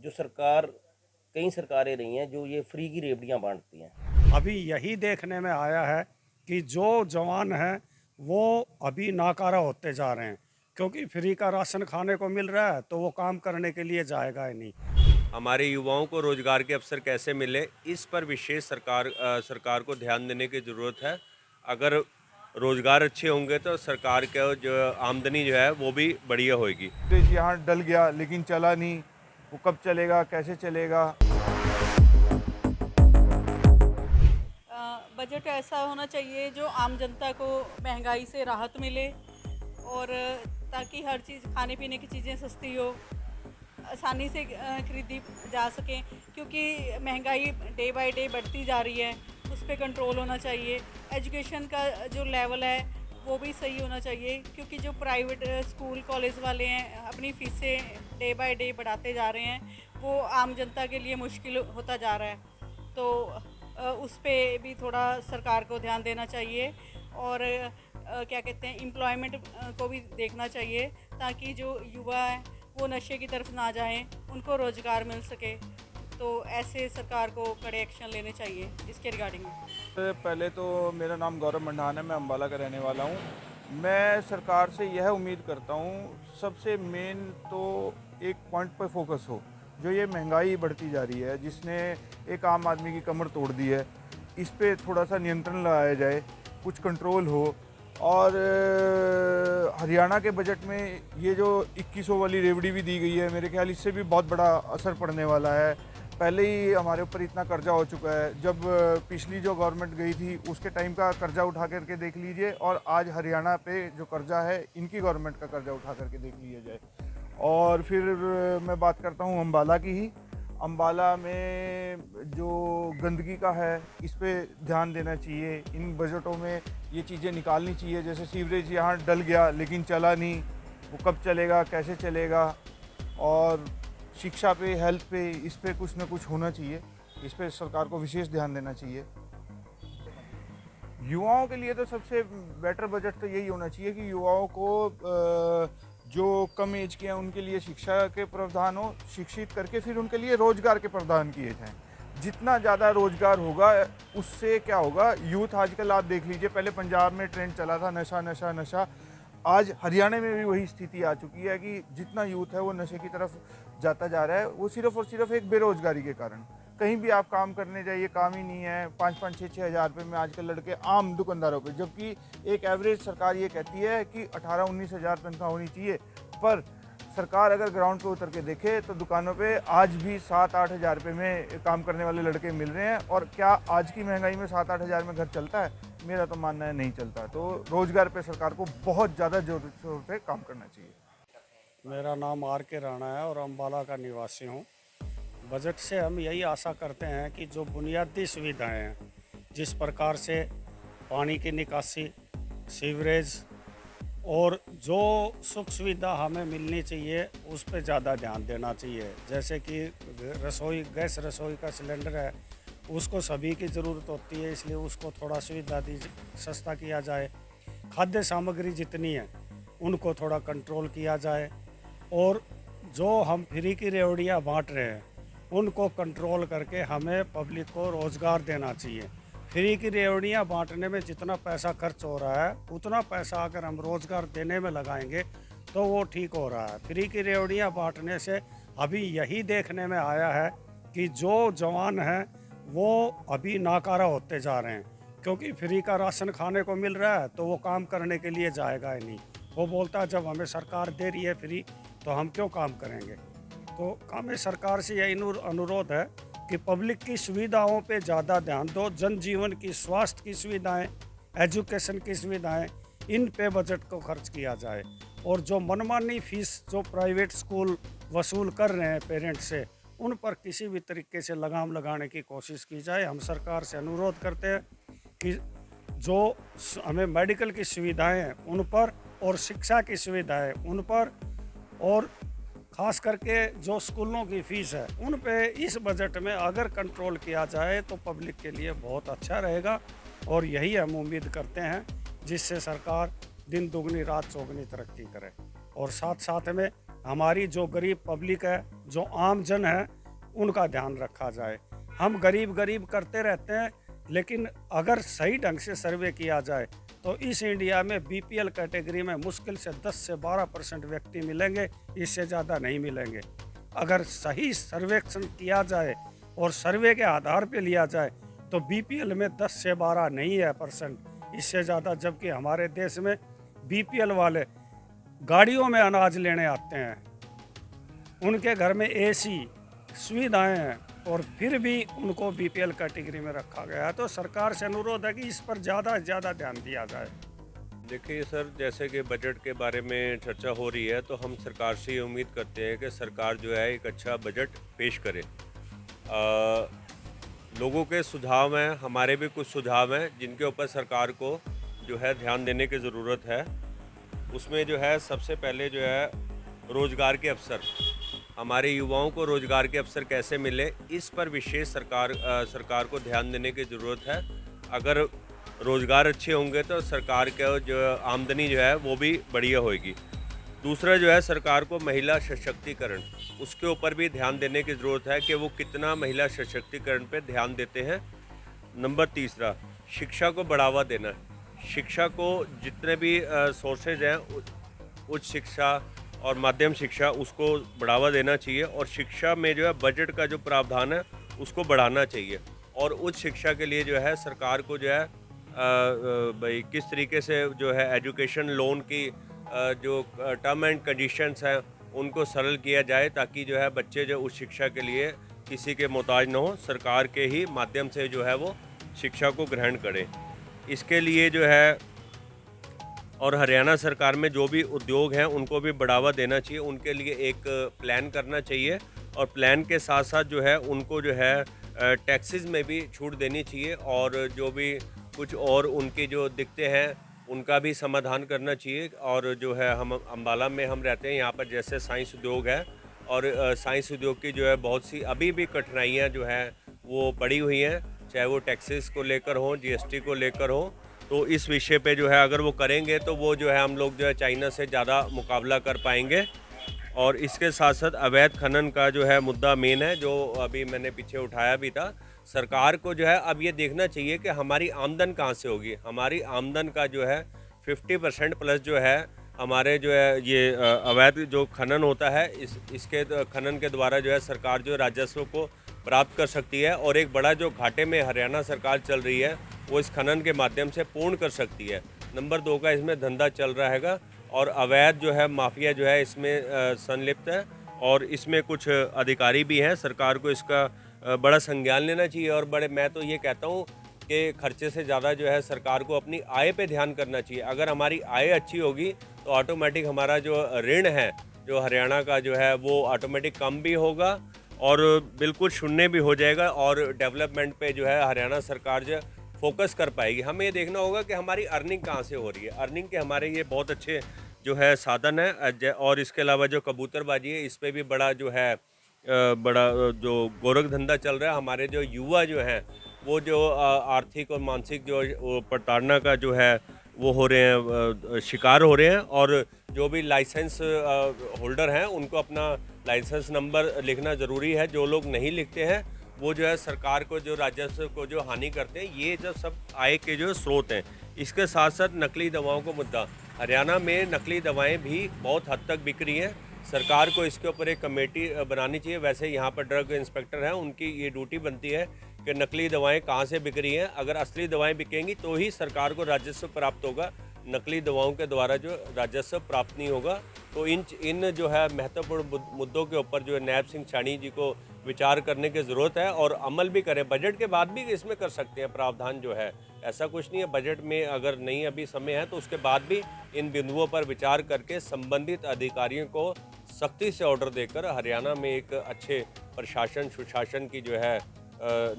जो सरकार कई सरकारें रही हैं जो ये फ्री की रेवड़ियां बांटती हैं। अभी यही देखने में आया है कि जो जवान हैं वो अभी नाकारा होते जा रहे हैं, क्योंकि फ्री का राशन खाने को मिल रहा है तो वो काम करने के लिए जाएगा ही नहीं। हमारे युवाओं को रोजगार के अवसर कैसे मिले, इस पर विशेष सरकार को ध्यान देने की ज़रूरत है। अगर रोजगार अच्छे होंगे तो सरकार का जो आमदनी जो है वो भी बढ़िया होगी। देश यहाँ डल गया लेकिन चला नहीं। वो कब चलेगा, कैसे चलेगा? बजट ऐसा होना चाहिए जो आम जनता को महंगाई से राहत मिले और ताकि हर चीज़ खाने पीने की चीज़ें सस्ती हो, आसानी से खरीदी जा सकें, क्योंकि महंगाई डे बाय डे बढ़ती जा रही है। उस पर कंट्रोल होना चाहिए। एजुकेशन का जो लेवल है वो भी सही होना चाहिए, क्योंकि जो प्राइवेट स्कूल कॉलेज वाले हैं अपनी फीसें डे बाय डे बढ़ाते जा रहे हैं, वो आम जनता के लिए मुश्किल होता जा रहा है। तो उस पे भी थोड़ा सरकार को ध्यान देना चाहिए और क्या कहते हैं, एम्प्लॉयमेंट को भी देखना चाहिए, ताकि जो युवा हैं वो नशे की तरफ ना जाएं, उनको रोज़गार मिल सके। तो ऐसे सरकार को कड़े एक्शन लेने चाहिए इसके रिगार्डिंग में। पहले तो मेरा नाम गौरव मंडान है, मैं अम्बाला का रहने वाला हूँ। मैं सरकार से यह उम्मीद करता हूँ, सबसे मेन तो एक पॉइंट पर फोकस हो। जो ये महंगाई बढ़ती जा रही है, जिसने एक आम आदमी की कमर तोड़ दी है, इस पे थोड़ा सा नियंत्रण लगाया जाए, कुछ कंट्रोल हो। और हरियाणा के बजट में ये जो 2100 वाली रेवड़ी भी दी गई है, मेरे ख्याल इससे भी बहुत बड़ा असर पड़ने वाला है। पहले ही हमारे ऊपर इतना कर्जा हो चुका है। जब पिछली जो गवर्नमेंट गई थी उसके टाइम का कर्जा उठा करके देख लीजिए, और आज हरियाणा पे जो कर्जा है इनकी गवर्नमेंट का कर्जा उठा करके देख लिया जाए। और फिर मैं बात करता हूँ अम्बाला की ही। अम्बाला में जो गंदगी का है, इस पे ध्यान देना चाहिए। इन बजटों में ये चीज़ें निकालनी चाहिए। जैसे सीवरेज यहाँ डल गया लेकिन चला नहीं, वो कब चलेगा, कैसे चलेगा? और शिक्षा पे, हेल्थ पे, इस पे कुछ ना कुछ होना चाहिए। इस पे सरकार को विशेष ध्यान देना चाहिए। युवाओं के लिए तो सबसे बेटर बजट तो यही होना चाहिए कि युवाओं को जो कम एज के हैं उनके लिए शिक्षा के प्रावधान हो, शिक्षित करके फिर उनके लिए रोजगार के प्रावधान किए जाएं। जितना ज़्यादा रोजगार होगा उससे क्या होगा, यूथ आजकल आप देख लीजिए, पहले पंजाब में ट्रेंड चला था नशा नशा नशा, आज हरियाणा में भी वही स्थिति आ चुकी है कि जितना यूथ है वो नशे की तरफ जाता जा रहा है। वो सिर्फ और सिर्फ एक बेरोजगारी के कारण। कहीं भी आप काम करने जाइए, काम ही नहीं है। 5-5, 6-6 हज़ार रुपये में आजकल लड़के आम दुकानदारों पे, जबकि एक एवरेज सरकार ये कहती है कि 18-19 हज़ार तनख्वाह होनी चाहिए। पर सरकार अगर ग्राउंड पे उतर के देखे तो दुकानों पे आज भी 7-8 हज़ार रुपये में काम करने वाले लड़के मिल रहे हैं। और क्या आज की महंगाई में 7-8 हज़ार में घर चलता है? मेरा तो मानना है नहीं चलता। तो रोज़गार पे सरकार को बहुत ज़्यादा जोर शोर से काम करना चाहिए। मेरा नाम R.K. राणा है और अम्बाला का निवासी हूँ। बजट से हम यही आशा करते हैं कि जो बुनियादी सुविधाएं हैं, जिस प्रकार से पानी की निकासी, सीवरेज और जो सुख सुविधा हमें मिलनी चाहिए उस पर ज़्यादा ध्यान देना चाहिए। जैसे कि गैस रसोई का सिलेंडर है, उसको सभी की ज़रूरत होती है, इसलिए उसको थोड़ा सुविधा सस्ता किया जाए। खाद्य सामग्री जितनी है उनको थोड़ा कंट्रोल किया जाए, और जो हम फ्री की रेवड़ियाँ बांट रहे हैं उनको कंट्रोल करके हमें पब्लिक को रोज़गार देना चाहिए। फ्री की रेवड़ियाँ बांटने में जितना पैसा खर्च हो रहा है उतना पैसा अगर हम रोज़गार देने में लगाएंगे तो वो ठीक हो रहा है। फ्री की रेवड़ियाँ बांटने से अभी यही देखने में आया है कि जो जवान हैं वो अभी नाकारा होते जा रहे हैं, क्योंकि फ्री का राशन खाने को मिल रहा है तो वो काम करने के लिए जाएगा ही नहीं। वो बोलता है जब हमें सरकार दे रही है फ्री तो हम क्यों काम करेंगे। तो हमें सरकार से यही अनुरोध है कि पब्लिक की सुविधाओं पे ज़्यादा ध्यान दो। जनजीवन की, स्वास्थ्य की सुविधाएं, एजुकेशन की सुविधाएं, इन पे बजट को खर्च किया जाए। और जो मनमानी फीस जो प्राइवेट स्कूल वसूल कर रहे हैं पेरेंट्स से, उन पर किसी भी तरीके से लगाम लगाने की कोशिश की जाए। हम सरकार से अनुरोध करते हैं कि जो हमें मेडिकल की सुविधाएं हैं उन पर, और शिक्षा की सुविधाएं उन पर, और ख़ास करके जो स्कूलों की फ़ीस है उन पे इस बजट में अगर कंट्रोल किया जाए तो पब्लिक के लिए बहुत अच्छा रहेगा। और यही हम उम्मीद करते हैं, जिससे सरकार दिन दुगनी रात चौगुनी तरक्की करे। और साथ साथ में हमारी जो गरीब पब्लिक है, जो आम जन है, उनका ध्यान रखा जाए। हम गरीब करते रहते हैं, लेकिन अगर सही ढंग से सर्वे किया जाए तो इस इंडिया में बीपीएल कैटेगरी में मुश्किल से 10 से 12% व्यक्ति मिलेंगे, इससे ज़्यादा नहीं मिलेंगे। अगर सही सर्वेक्षण किया जाए और सर्वे के आधार पे लिया जाए तो बीपीएल में 10 से 12 नहीं है परसेंट, इससे ज़्यादा। जबकि हमारे देश में बीपीएल वाले गाड़ियों में अनाज लेने आते हैं, उनके घर में एसी सुविधाएं हैं, और फिर भी उनको बीपीएल कैटेगरी में रखा गया है। तो सरकार से अनुरोध है कि इस पर ज़्यादा से ज़्यादा ध्यान दिया जाए। देखिए सर, जैसे कि बजट के बारे में चर्चा हो रही है, तो हम सरकार से ये उम्मीद करते हैं कि सरकार जो है एक अच्छा बजट पेश करे। लोगों के सुझाव हैं, हमारे भी कुछ सुझाव हैं जिनके ऊपर सरकार को जो है ध्यान देने की ज़रूरत है। उसमें जो है सबसे पहले जो है रोज़गार के अवसर, हमारे युवाओं को रोज़गार के अवसर कैसे मिले, इस पर विशेष सरकार को ध्यान देने की ज़रूरत है। अगर रोज़गार अच्छे होंगे तो सरकार का जो आमदनी जो है वो भी बढ़िया होगी। दूसरा जो है सरकार को महिला सशक्तिकरण, उसके ऊपर भी ध्यान देने की ज़रूरत है कि वो कितना महिला सशक्तिकरण पे ध्यान देते हैं। नंबर तीसरा, शिक्षा को बढ़ावा देना। शिक्षा को जितने भी सोर्सेज हैं, उच्च शिक्षा और माध्यम शिक्षा, उसको बढ़ावा देना चाहिए। और शिक्षा में जो है बजट का जो प्रावधान है उसको बढ़ाना चाहिए। और उच्च शिक्षा के लिए जो है सरकार को जो है भाई किस तरीके से जो है एजुकेशन लोन की जो टर्म एंड कंडीशंस हैं उनको सरल किया जाए, ताकि जो है बच्चे जो उच्च शिक्षा के लिए किसी के मोहताज न हो, सरकार के ही माध्यम से जो है वो शिक्षा को ग्रहण करें। इसके लिए जो है और हरियाणा सरकार में जो भी उद्योग हैं उनको भी बढ़ावा देना चाहिए, उनके लिए एक प्लान करना चाहिए। और प्लान के साथ साथ जो है उनको जो है टैक्सेस में भी छूट देनी चाहिए, और जो भी कुछ और उनकी जो दिक्कतें हैं उनका भी समाधान करना चाहिए। और जो है हम अम्बाला में हम रहते हैं, यहाँ पर जैसे साइंस उद्योग है, और साइंस उद्योग की जो है बहुत सी अभी भी कठिनाइयाँ जो है वो पड़ी हुई हैं, चाहे वो टैक्सेस को लेकर हो, जीएसटी को लेकर हो। तो इस विषय पे जो है अगर वो करेंगे तो वो जो है हम लोग जो है चाइना से ज़्यादा मुकाबला कर पाएंगे। और इसके साथ साथ अवैध खनन का जो है मुद्दा मेन है, जो अभी मैंने पीछे उठाया भी था। सरकार को जो है अब ये देखना चाहिए कि हमारी आमदन कहाँ से होगी। हमारी आमदन का जो है 50% प्लस जो है हमारे जो है ये अवैध जो खनन होता है, इसके खनन के द्वारा जो है सरकार जो राजस्व को प्राप्त कर सकती है, और एक बड़ा जो घाटे में हरियाणा सरकार चल रही है वो इस खनन के माध्यम से पूर्ण कर सकती है। नंबर 2 का इसमें धंधा चल रहा हैगा, और अवैध जो है माफिया जो है इसमें संलिप्त है, और इसमें कुछ अधिकारी भी हैं। सरकार को इसका बड़ा संज्ञान लेना चाहिए। और मैं तो ये कहता हूँ कि खर्चे से ज़्यादा जो है सरकार को अपनी आय पे ध्यान करना चाहिए। अगर हमारी आय अच्छी होगी तो ऑटोमेटिक हमारा जो ऋण है जो हरियाणा का जो है वो ऑटोमेटिक कम भी होगा और बिल्कुल शून्य भी हो जाएगा, और डेवलपमेंट पे जो है हरियाणा सरकार जो फोकस कर पाएगी। हमें ये देखना होगा कि हमारी अर्निंग कहाँ से हो रही है। अर्निंग के हमारे ये बहुत अच्छे जो है साधन है। और इसके अलावा जो कबूतरबाजी है, इस पर भी बड़ा जो है बड़ा जो गोरख धंधा चल रहा है। हमारे जो युवा जो हैं वो जो आर्थिक और मानसिक जो प्रताड़ना का जो है वो हो रहे हैं, शिकार हो रहे हैं। और जो भी लाइसेंस होल्डर हैं उनको अपना लाइसेंस नंबर लिखना ज़रूरी है। जो लोग नहीं लिखते हैं वो जो है सरकार को जो राजस्व को जो हानि करते हैं। ये जो सब आय के जो स्रोत हैं। इसके साथ साथ नकली दवाओं को मुद्दा, हरियाणा में नकली दवाएं भी बहुत हद तक बिक रही हैं। सरकार को इसके ऊपर एक कमेटी बनानी चाहिए। वैसे यहाँ पर ड्रग इंस्पेक्टर हैं, उनकी ये ड्यूटी बनती है कि नकली दवाएं कहाँ से बिक रही हैं। अगर असली दवाएं बिकेंगी तो ही सरकार को राजस्व प्राप्त होगा। नकली दवाओं के द्वारा जो राजस्व प्राप्त नहीं होगा। तो इन जो है महत्वपूर्ण मुद्दों के ऊपर जो है नायब सिंह छाणी जी को विचार करने की ज़रूरत है, और अमल भी करें। बजट के बाद भी इसमें कर सकते हैं प्रावधान जो है, ऐसा कुछ नहीं है। बजट में अगर नहीं अभी समय है तो उसके बाद भी इन बिंदुओं पर विचार करके संबंधित अधिकारियों को सख्ती से ऑर्डर देकर हरियाणा में एक अच्छे प्रशासन सुशासन की जो है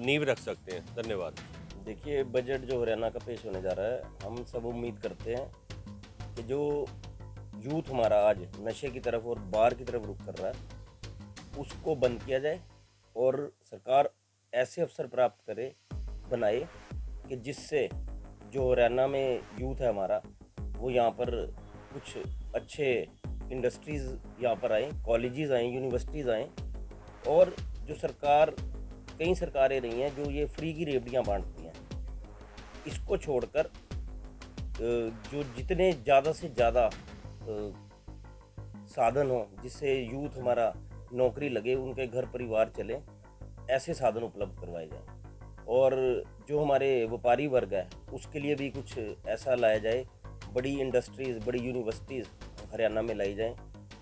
नींव रख सकते हैं। धन्यवाद। देखिए, बजट जो हरियाणा का पेश होने जा रहा है, हम सब उम्मीद करते हैं कि जो यूथ हमारा आज नशे की तरफ और बार की तरफ रुख कर रहा है उसको बंद किया जाए, और सरकार ऐसे अवसर प्राप्त करे बनाए कि जिससे जो हरियाणा में यूथ है हमारा वो यहाँ पर कुछ अच्छे इंडस्ट्रीज़ यहाँ पर आएँ, कॉलेजेस आएँ, यूनिवर्सिटीज़ आएँ, और जो सरकार, कई सरकारें रही हैं जो ये फ्री की रेवड़ियाँ बांटती हैं, इसको छोड़कर जो जितने ज़्यादा से ज़्यादा साधन हो जिससे यूथ हमारा नौकरी लगे, उनके घर परिवार चले, ऐसे साधन उपलब्ध करवाए जाएं। और जो हमारे व्यापारी वर्ग है उसके लिए भी कुछ ऐसा लाया जाए, बड़ी इंडस्ट्रीज़, बड़ी यूनिवर्सिटीज़ हरियाणा में लाई जाएं।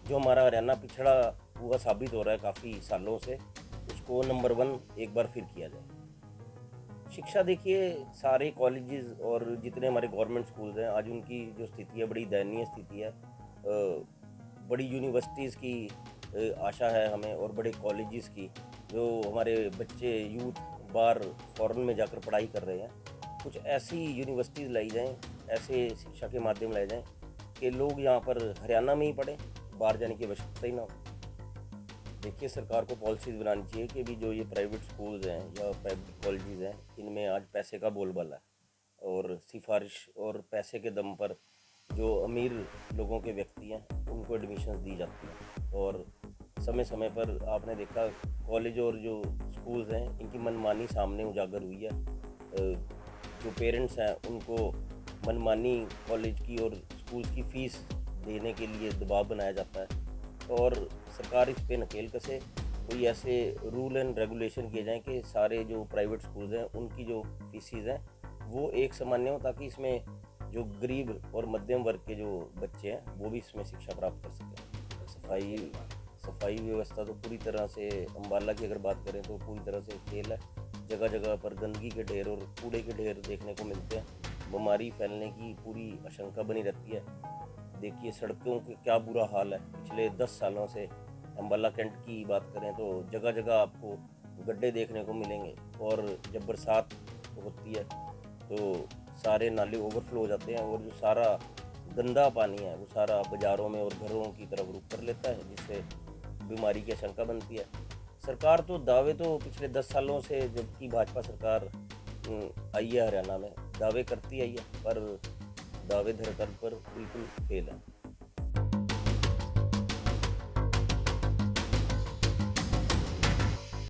जो हमारा हरियाणा पिछड़ा हुआ साबित हो रहा है काफ़ी सालों से, उसको नंबर 1 एक बार फिर किया जाए। शिक्षा देखिए, सारे कॉलेजेस और जितने हमारे गवर्नमेंट स्कूल्स हैं आज उनकी जो स्थिति है बड़ी दयनीय स्थिति है। बड़ी यूनिवर्सिटीज़ की आशा है हमें, और बड़े कॉलेजेस की, जो हमारे बच्चे यूथ बाहर फॉरेन में जाकर पढ़ाई कर रहे हैं। कुछ ऐसी यूनिवर्सिटीज़ लाई जाएं, ऐसे शिक्षा के माध्यम लाए जाएं कि लोग यहाँ पर हरियाणा में ही पढ़ें, बाहर जाने की आवश्यकता ही ना हो। देखिए, सरकार को पॉलिसीज़ बनानी चाहिए कि भी जो ये प्राइवेट स्कूल्स हैं या प्राइवेट कॉलेजेस हैं, इनमें आज पैसे का बोलबाला है और सिफारिश और पैसे के दम पर जो अमीर लोगों के व्यक्ति हैं उनको एडमिशन्स दी जाती हैं। और समय समय पर आपने देखा कॉलेज और जो स्कूल्स हैं इनकी मनमानी सामने उजागर हुई है। जो पेरेंट्स हैं उनको मनमानी कॉलेज की और स्कूल्स की फ़ीस देने के लिए दबाव बनाया जाता है, और सरकार इस पे नकेल कसे, कोई ऐसे रूल एंड रेगुलेशन किए जाएं कि सारे जो प्राइवेट स्कूल्स हैं उनकी जो फीसिस हैं वो एक सामान्य हो, ताकि इसमें जो गरीब और मध्यम वर्ग के जो बच्चे हैं वो भी इसमें शिक्षा प्राप्त कर सकें। सफाई व्यवस्था तो पूरी तरह से, अम्बाला की अगर बात करें तो पूरी तरह से फेल है। जगह जगह पर गंदगी के ढेर और कूड़े के ढेर देखने को मिलते हैं, बीमारी फैलने की पूरी आशंका बनी रहती है। देखिए, सड़कों के क्या बुरा हाल है। पिछले 10 सालों से अम्बाला कैंट की बात करें तो जगह जगह आपको गड्ढे देखने को मिलेंगे, और जब बरसात होती है तो सारे नाले ओवरफ्लो हो जाते हैं, और जो सारा गंदा पानी है वो सारा बाज़ारों में और घरों की तरफ रुख कर लेता है, जिससे बीमारी की आशंका बनती है। सरकार तो दावे तो पिछले 10 सालों से, जबकि भाजपा सरकार आई है हरियाणा में, दावे करती आई है, पर दावे धरातल पर बिल्कुल फेल है।